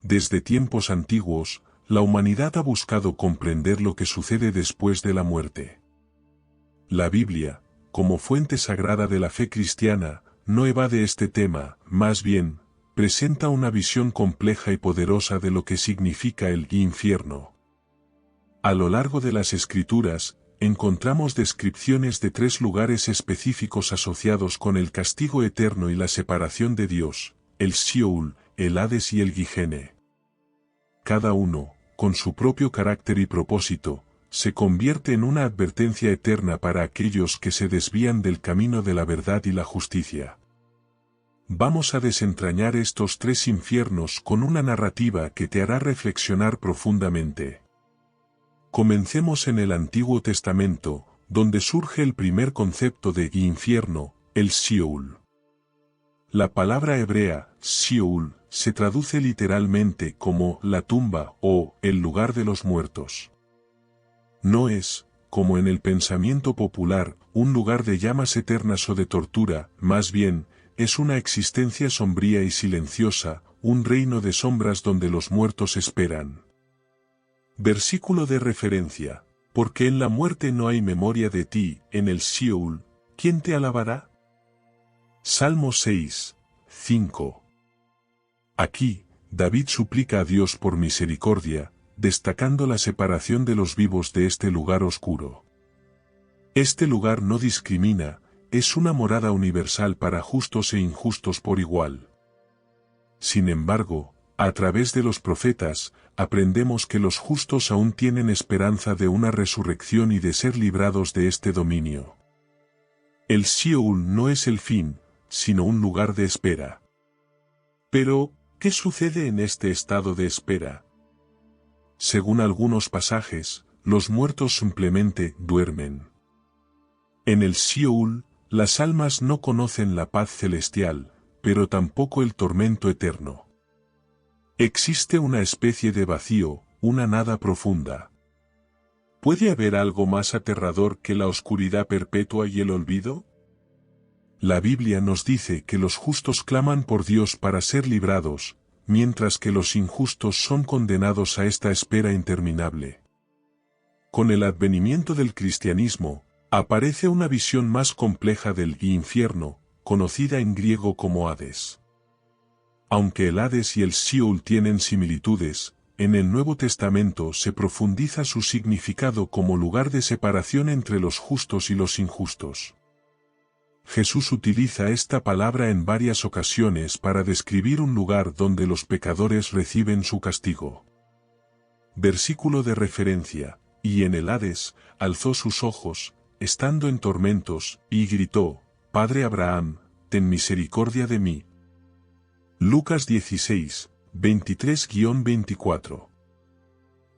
Desde tiempos antiguos, la humanidad ha buscado comprender lo que sucede después de la muerte. La Biblia, como fuente sagrada de la fe cristiana, no evade este tema, más bien, presenta una visión compleja y poderosa de lo que significa el infierno. A lo largo de las Escrituras, encontramos descripciones de 3 lugares específicos asociados con el castigo eterno y la separación de Dios: el Sheol, el Hades y el Gihene. Cada uno, con su propio carácter y propósito, se convierte en una advertencia eterna para aquellos que se desvían del camino de la verdad y la justicia. Vamos a desentrañar estos 3 infiernos con una narrativa que te hará reflexionar profundamente. Comencemos en el Antiguo Testamento, donde surge el primer concepto de infierno, el Sheol. La palabra hebrea, Sheol, se traduce literalmente como la tumba o el lugar de los muertos. No es, como en el pensamiento popular, un lugar de llamas eternas o de tortura, más bien, es una existencia sombría y silenciosa, un reino de sombras donde los muertos esperan. Versículo de referencia: porque en la muerte no hay memoria de ti, en el Sheol, ¿quién te alabará? Salmo 6, 5. Aquí, David suplica a Dios por misericordia, destacando la separación de los vivos de este lugar oscuro. Este lugar no discrimina, es una morada universal para justos e injustos por igual. Sin embargo, a través de los profetas, aprendemos que los justos aún tienen esperanza de una resurrección y de ser librados de este dominio. El Sheol no es el fin, sino un lugar de espera. Pero, ¿qué sucede en este estado de espera? Según algunos pasajes, los muertos simplemente duermen. En el Sheol, las almas no conocen la paz celestial, pero tampoco el tormento eterno. Existe una especie de vacío, una nada profunda. ¿Puede haber algo más aterrador que la oscuridad perpetua y el olvido? La Biblia nos dice que los justos claman por Dios para ser librados, mientras que los injustos son condenados a esta espera interminable. Con el advenimiento del cristianismo, aparece una visión más compleja del infierno, conocida en griego como Hades. Aunque el Hades y el Sheol tienen similitudes, en el Nuevo Testamento se profundiza su significado como lugar de separación entre los justos y los injustos. Jesús utiliza esta palabra en varias ocasiones para describir un lugar donde los pecadores reciben su castigo. Versículo de referencia: y en el Hades, alzó sus ojos, estando en tormentos, y gritó: Padre Abraham, ten misericordia de mí. Lucas 16, 23-24.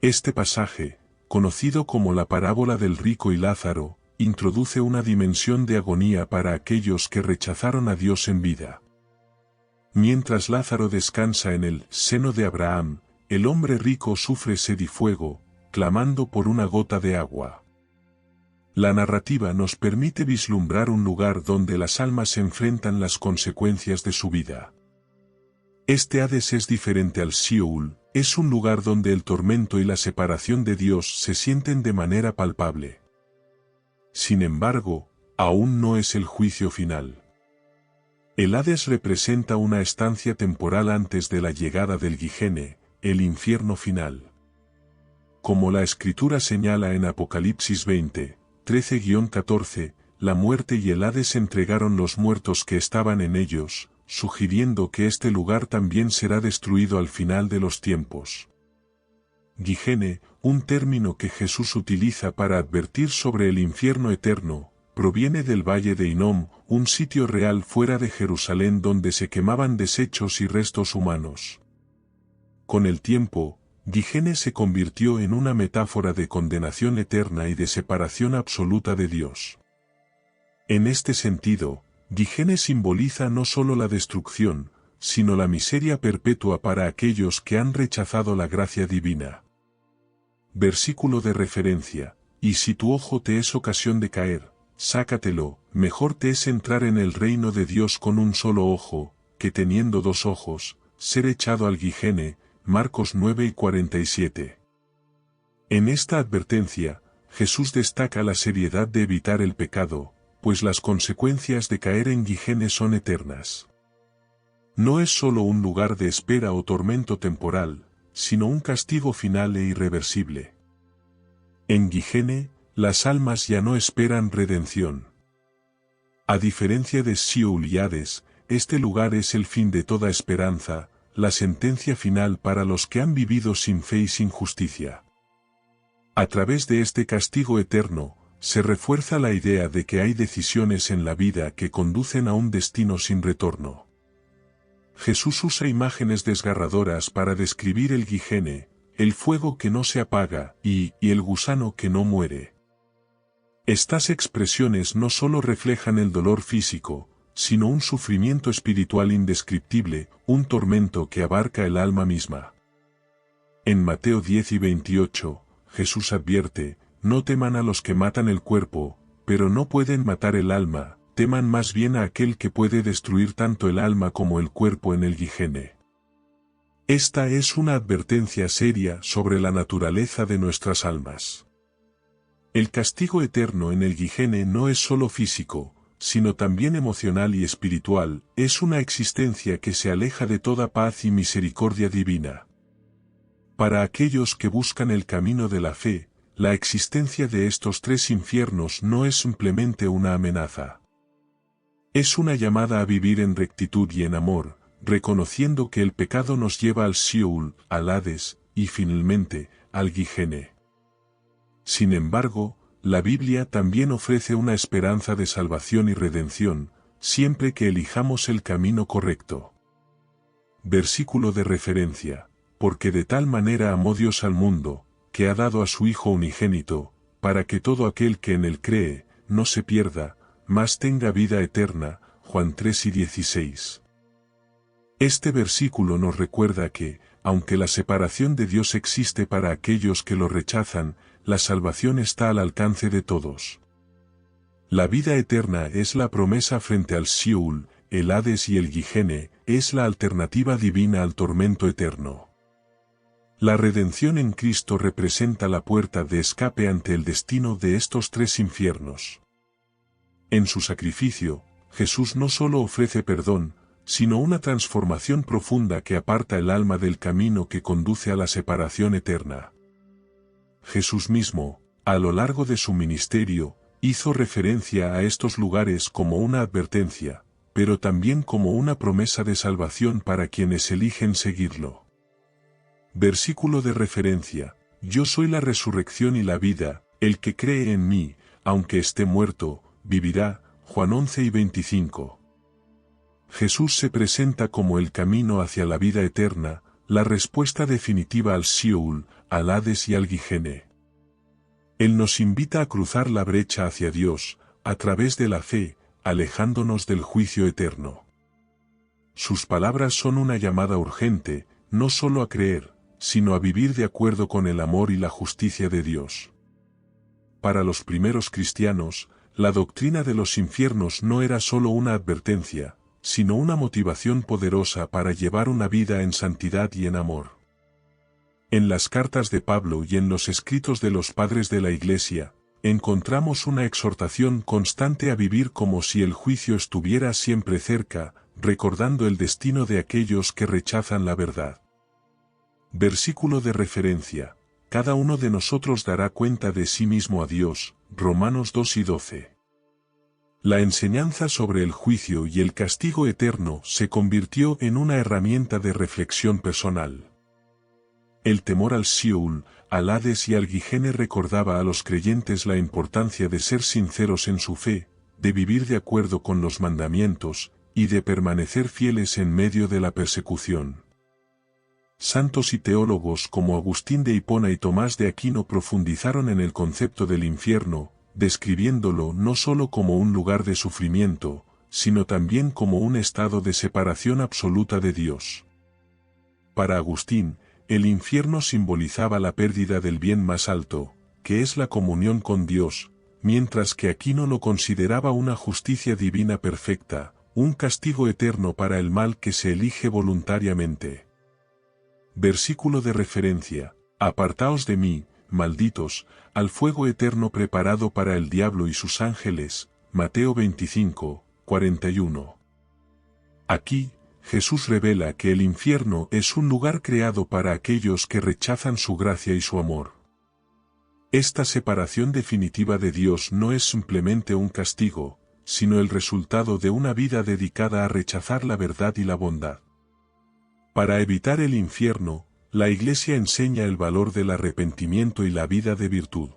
Este pasaje, conocido como la parábola del rico y Lázaro, introduce una dimensión de agonía para aquellos que rechazaron a Dios en vida. Mientras Lázaro descansa en el seno de Abraham, el hombre rico sufre sed y fuego, clamando por una gota de agua. La narrativa nos permite vislumbrar un lugar donde las almas enfrentan las consecuencias de su vida. Este Hades es diferente al Sheol, es un lugar donde el tormento y la separación de Dios se sienten de manera palpable. Sin embargo, aún no es el juicio final. El Hades representa una estancia temporal antes de la llegada del Gihene, el infierno final. Como la Escritura señala en Apocalipsis 20, 13-14, la muerte y el Hades entregaron los muertos que estaban en ellos, sugiriendo que este lugar también será destruido al final de los tiempos. Gihene, un término que Jesús utiliza para advertir sobre el infierno eterno, proviene del valle de Hinnom, un sitio real fuera de Jerusalén donde se quemaban desechos y restos humanos. Con el tiempo, Gihene se convirtió en una metáfora de condenación eterna y de separación absoluta de Dios. En este sentido, Gihene simboliza no solo la destrucción, sino la miseria perpetua para aquellos que han rechazado la gracia divina. Versículo de referencia: y si tu ojo te es ocasión de caer, sácatelo, mejor te es entrar en el reino de Dios con un solo ojo, que teniendo 2 ojos, ser echado al Gihene, Marcos 9:47. En esta advertencia, Jesús destaca la seriedad de evitar el pecado, pues las consecuencias de caer en Gihene son eternas. No es solo un lugar de espera o tormento temporal, sino un castigo final e irreversible. En Gihene, las almas ya no esperan redención. A diferencia de Sheol y Hades, este lugar es el fin de toda esperanza, la sentencia final para los que han vivido sin fe y sin justicia. A través de este castigo eterno, se refuerza la idea de que hay decisiones en la vida que conducen a un destino sin retorno. Jesús usa imágenes desgarradoras para describir el Gihene, el fuego que no se apaga y el gusano que no muere. Estas expresiones no solo reflejan el dolor físico, sino un sufrimiento espiritual indescriptible, un tormento que abarca el alma misma. En Mateo 10:28, Jesús advierte: no teman a los que matan el cuerpo, pero no pueden matar el alma, teman más bien a aquel que puede destruir tanto el alma como el cuerpo en el Gihene. Esta es una advertencia seria sobre la naturaleza de nuestras almas. El castigo eterno en el Gihene no es solo físico, sino también emocional y espiritual, es una existencia que se aleja de toda paz y misericordia divina. Para aquellos que buscan el camino de la fe, la existencia de estos tres infiernos no es simplemente una amenaza. Es una llamada a vivir en rectitud y en amor, reconociendo que el pecado nos lleva al Sheol, al Hades, y finalmente, al Gihene. Sin embargo, la Biblia también ofrece una esperanza de salvación y redención, siempre que elijamos el camino correcto. Versículo de referencia: porque de tal manera amó Dios al mundo, que ha dado a su Hijo unigénito, para que todo aquel que en él cree, no se pierda, mas tenga vida eterna. Juan 3:16. Este versículo nos recuerda que, aunque la separación de Dios existe para aquellos que lo rechazan, la salvación está al alcance de todos. La vida eterna es la promesa frente al Sheol, el Hades y el Gihene, es la alternativa divina al tormento eterno. La redención en Cristo representa la puerta de escape ante el destino de estos tres infiernos. En su sacrificio, Jesús no solo ofrece perdón, sino una transformación profunda que aparta el alma del camino que conduce a la separación eterna. Jesús mismo, a lo largo de su ministerio, hizo referencia a estos lugares como una advertencia, pero también como una promesa de salvación para quienes eligen seguirlo. Versículo de referencia: yo soy la resurrección y la vida, el que cree en mí, aunque esté muerto, vivirá. Juan 11:25. Jesús se presenta como el camino hacia la vida eterna, la respuesta definitiva al Sheol, al Hades y al Gihene. Él nos invita a cruzar la brecha hacia Dios, a través de la fe, alejándonos del juicio eterno. Sus palabras son una llamada urgente, no solo a creer, sino a vivir de acuerdo con el amor y la justicia de Dios. Para los primeros cristianos, la doctrina de los infiernos no era solo una advertencia, sino una motivación poderosa para llevar una vida en santidad y en amor. En las cartas de Pablo y en los escritos de los padres de la Iglesia, encontramos una exhortación constante a vivir como si el juicio estuviera siempre cerca, recordando el destino de aquellos que rechazan la verdad. Versículo de referencia: cada uno de nosotros dará cuenta de sí mismo a Dios. Romanos 2:12. La enseñanza sobre el juicio y el castigo eterno se convirtió en una herramienta de reflexión personal. El temor al Sheol, al Hades y al Gihene recordaba a los creyentes la importancia de ser sinceros en su fe, de vivir de acuerdo con los mandamientos, y de permanecer fieles en medio de la persecución. Santos y teólogos como Agustín de Hipona y Tomás de Aquino profundizaron en el concepto del infierno, describiéndolo no solo como un lugar de sufrimiento, sino también como un estado de separación absoluta de Dios. Para Agustín, el infierno simbolizaba la pérdida del bien más alto, que es la comunión con Dios, mientras que Aquino lo consideraba una justicia divina perfecta, un castigo eterno para el mal que se elige voluntariamente. Versículo de referencia: Apartaos de mí, malditos, al fuego eterno preparado para el diablo y sus ángeles. Mateo 25, 41. Aquí, Jesús revela que el infierno es un lugar creado para aquellos que rechazan su gracia y su amor. Esta separación definitiva de Dios no es simplemente un castigo, sino el resultado de una vida dedicada a rechazar la verdad y la bondad. Para evitar el infierno, la Iglesia enseña el valor del arrepentimiento y la vida de virtud.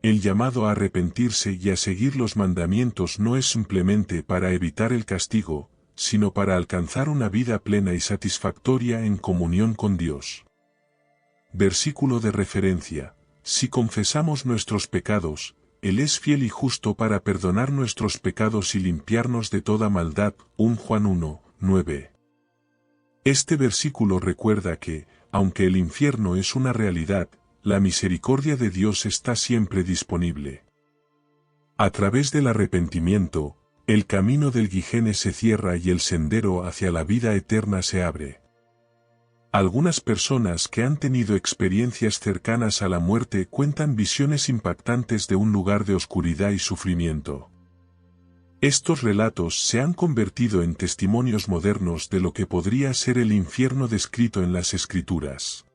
El llamado a arrepentirse y a seguir los mandamientos no es simplemente para evitar el castigo, sino para alcanzar una vida plena y satisfactoria en comunión con Dios. Versículo de referencia: Si confesamos nuestros pecados, Él es fiel y justo para perdonar nuestros pecados y limpiarnos de toda maldad. 1 Juan 1, 9. Este versículo recuerda que, aunque el infierno es una realidad, la misericordia de Dios está siempre disponible. A través del arrepentimiento, el camino del Guijene se cierra y el sendero hacia la vida eterna se abre. Algunas personas que han tenido experiencias cercanas a la muerte cuentan visiones impactantes de un lugar de oscuridad y sufrimiento. Estos relatos se han convertido en testimonios modernos de lo que podría ser el infierno descrito en las Escrituras.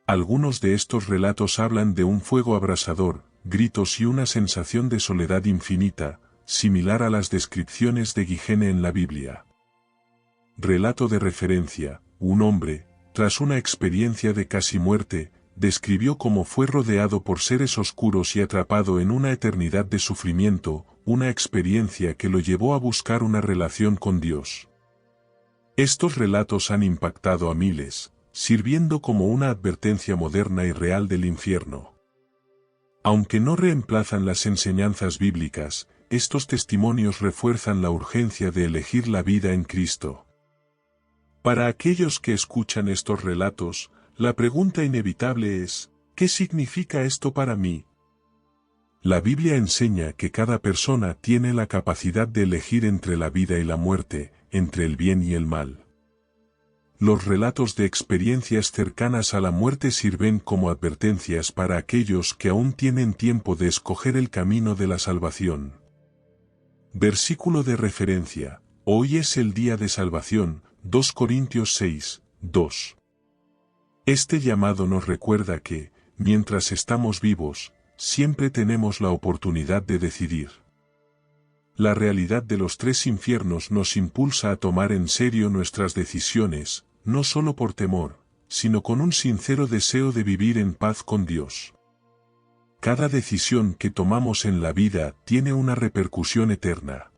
Algunos de estos relatos hablan de un fuego abrasador, gritos y una sensación de soledad infinita, similar a las descripciones de Guijene en la Biblia. Relato de referencia: Un hombre, tras una experiencia de casi muerte, describió cómo fue rodeado por seres oscuros y atrapado en una eternidad de sufrimiento, una experiencia que lo llevó a buscar una relación con Dios. Estos relatos han impactado a miles, sirviendo como una advertencia moderna y real del infierno. Aunque no reemplazan las enseñanzas bíblicas, estos testimonios refuerzan la urgencia de elegir la vida en Cristo. Para aquellos que escuchan estos relatos, la pregunta inevitable es: ¿qué significa esto para mí? La Biblia enseña que cada persona tiene la capacidad de elegir entre la vida y la muerte, entre el bien y el mal. Los relatos de experiencias cercanas a la muerte sirven como advertencias para aquellos que aún tienen tiempo de escoger el camino de la salvación. Versículo de referencia: Hoy es el día de salvación. 2 Corintios 6, 2. Este llamado nos recuerda que, mientras estamos vivos, siempre tenemos la oportunidad de decidir. La realidad de los tres infiernos nos impulsa a tomar en serio nuestras decisiones, no solo por temor, sino con un sincero deseo de vivir en paz con Dios. Cada decisión que tomamos en la vida tiene una repercusión eterna.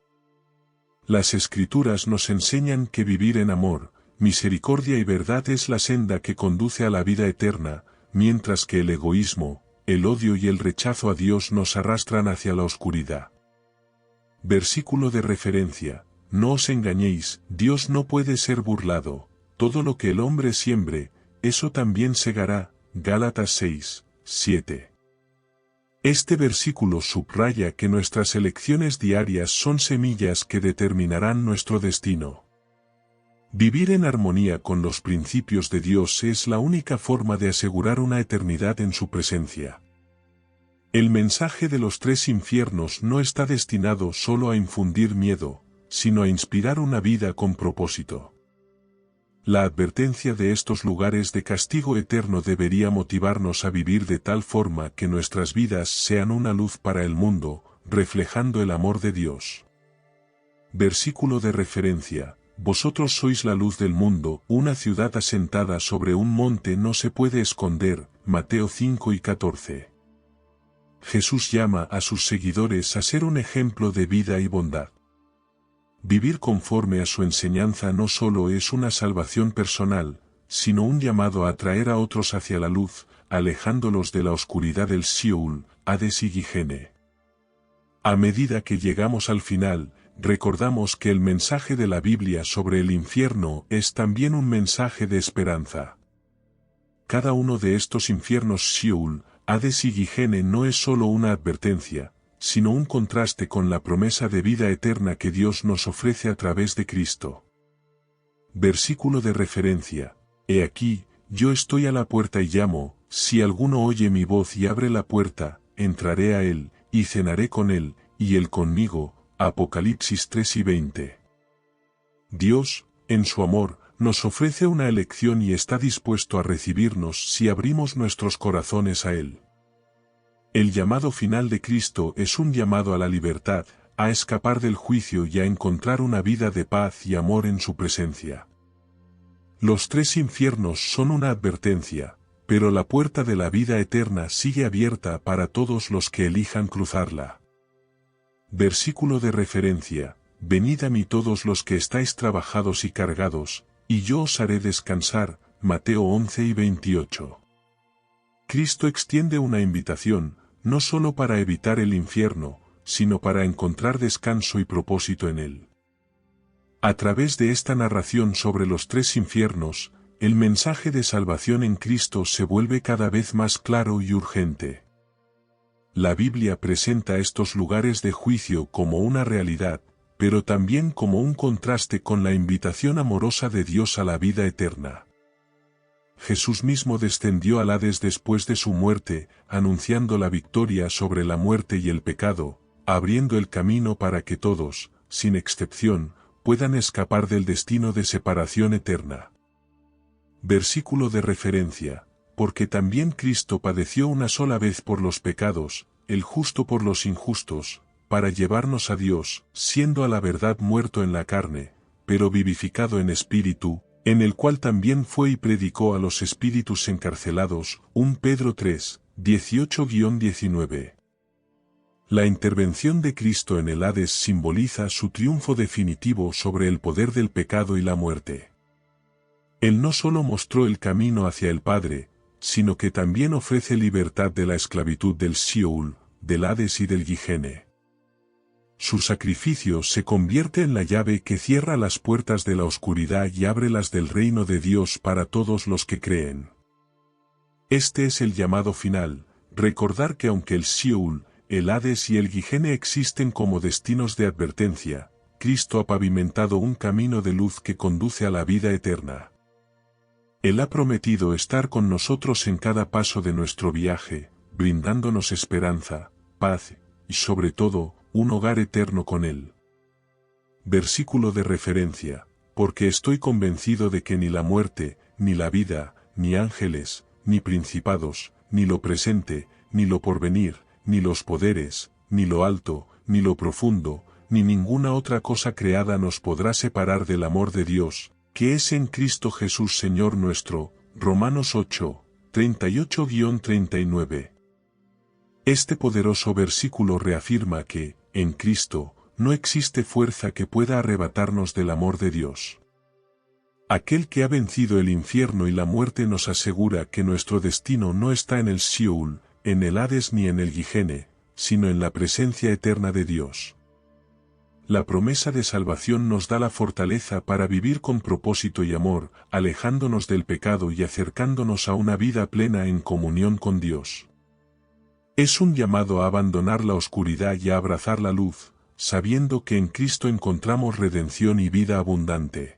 Las Escrituras nos enseñan que vivir en amor, misericordia y verdad es la senda que conduce a la vida eterna, mientras que el egoísmo, el odio y el rechazo a Dios nos arrastran hacia la oscuridad. Versículo de referencia: No os engañéis, Dios no puede ser burlado, todo lo que el hombre siembre, eso también segará. Gálatas 6, 7. Este versículo subraya que nuestras elecciones diarias son semillas que determinarán nuestro destino. Vivir en armonía con los principios de Dios es la única forma de asegurar una eternidad en su presencia. El mensaje de los tres infiernos no está destinado solo a infundir miedo, sino a inspirar una vida con propósito. La advertencia de estos lugares de castigo eterno debería motivarnos a vivir de tal forma que nuestras vidas sean una luz para el mundo, reflejando el amor de Dios. Versículo de referencia: Vosotros sois la luz del mundo, una ciudad asentada sobre un monte no se puede esconder. Mateo 5 y 14. Jesús llama a sus seguidores a ser un ejemplo de vida y bondad. Vivir conforme a su enseñanza no solo es una salvación personal, sino un llamado a atraer a otros hacia la luz, alejándolos de la oscuridad del Sheol, Hades y Guijene. A medida que llegamos al final, recordamos que el mensaje de la Biblia sobre el infierno es también un mensaje de esperanza. Cada uno de estos infiernos Sheol, Hades y Guijene no es solo una advertencia, sino un contraste con la promesa de vida eterna que Dios nos ofrece a través de Cristo. Versículo de referencia: He aquí, yo estoy a la puerta y llamo, si alguno oye mi voz y abre la puerta, entraré a él, y cenaré con él, y él conmigo. Apocalipsis 3:20. Dios, en su amor, nos ofrece una elección y está dispuesto a recibirnos si abrimos nuestros corazones a Él. El llamado final de Cristo es un llamado a la libertad, a escapar del juicio y a encontrar una vida de paz y amor en su presencia. Los tres infiernos son una advertencia, pero la puerta de la vida eterna sigue abierta para todos los que elijan cruzarla. Versículo de referencia: Venid a mí todos los que estáis trabajados y cargados, y yo os haré descansar. Mateo 11:28. Cristo extiende una invitación, no solo para evitar el infierno, sino para encontrar descanso y propósito en él. A través de esta narración sobre los tres infiernos, el mensaje de salvación en Cristo se vuelve cada vez más claro y urgente. La Biblia presenta estos lugares de juicio como una realidad, pero también como un contraste con la invitación amorosa de Dios a la vida eterna. Jesús mismo descendió al Hades después de su muerte, anunciando la victoria sobre la muerte y el pecado, abriendo el camino para que todos, sin excepción, puedan escapar del destino de separación eterna. Versículo de referencia: Porque también Cristo padeció una sola vez por los pecados, el justo por los injustos, para llevarnos a Dios, siendo a la verdad muerto en la carne, pero vivificado en espíritu, en el cual también fue y predicó a los espíritus encarcelados. 1 Pedro 3, 18-19. La intervención de Cristo en el Hades simboliza su triunfo definitivo sobre el poder del pecado y la muerte. Él no solo mostró el camino hacia el Padre, sino que también ofrece libertad de la esclavitud del Sheol, del Hades y del Gihene. Su sacrificio se convierte en la llave que cierra las puertas de la oscuridad y abre las del reino de Dios para todos los que creen. Este es el llamado final: recordar que aunque el Sheol, el Hades y el Gihene existen como destinos de advertencia, Cristo ha pavimentado un camino de luz que conduce a la vida eterna. Él ha prometido estar con nosotros en cada paso de nuestro viaje, brindándonos esperanza, paz, y sobre todo, un hogar eterno con Él. Versículo de referencia: Porque estoy convencido de que ni la muerte, ni la vida, ni ángeles, ni principados, ni lo presente, ni lo porvenir, ni los poderes, ni lo alto, ni lo profundo, ni ninguna otra cosa creada nos podrá separar del amor de Dios, que es en Cristo Jesús Señor nuestro. Romanos 8, 38-39. Este poderoso versículo reafirma que, en Cristo, no existe fuerza que pueda arrebatarnos del amor de Dios. Aquel que ha vencido el infierno y la muerte nos asegura que nuestro destino no está en el Sheol, en el Hades ni en el Gihene, sino en la presencia eterna de Dios. La promesa de salvación nos da la fortaleza para vivir con propósito y amor, alejándonos del pecado y acercándonos a una vida plena en comunión con Dios. Es un llamado a abandonar la oscuridad y a abrazar la luz, sabiendo que en Cristo encontramos redención y vida abundante.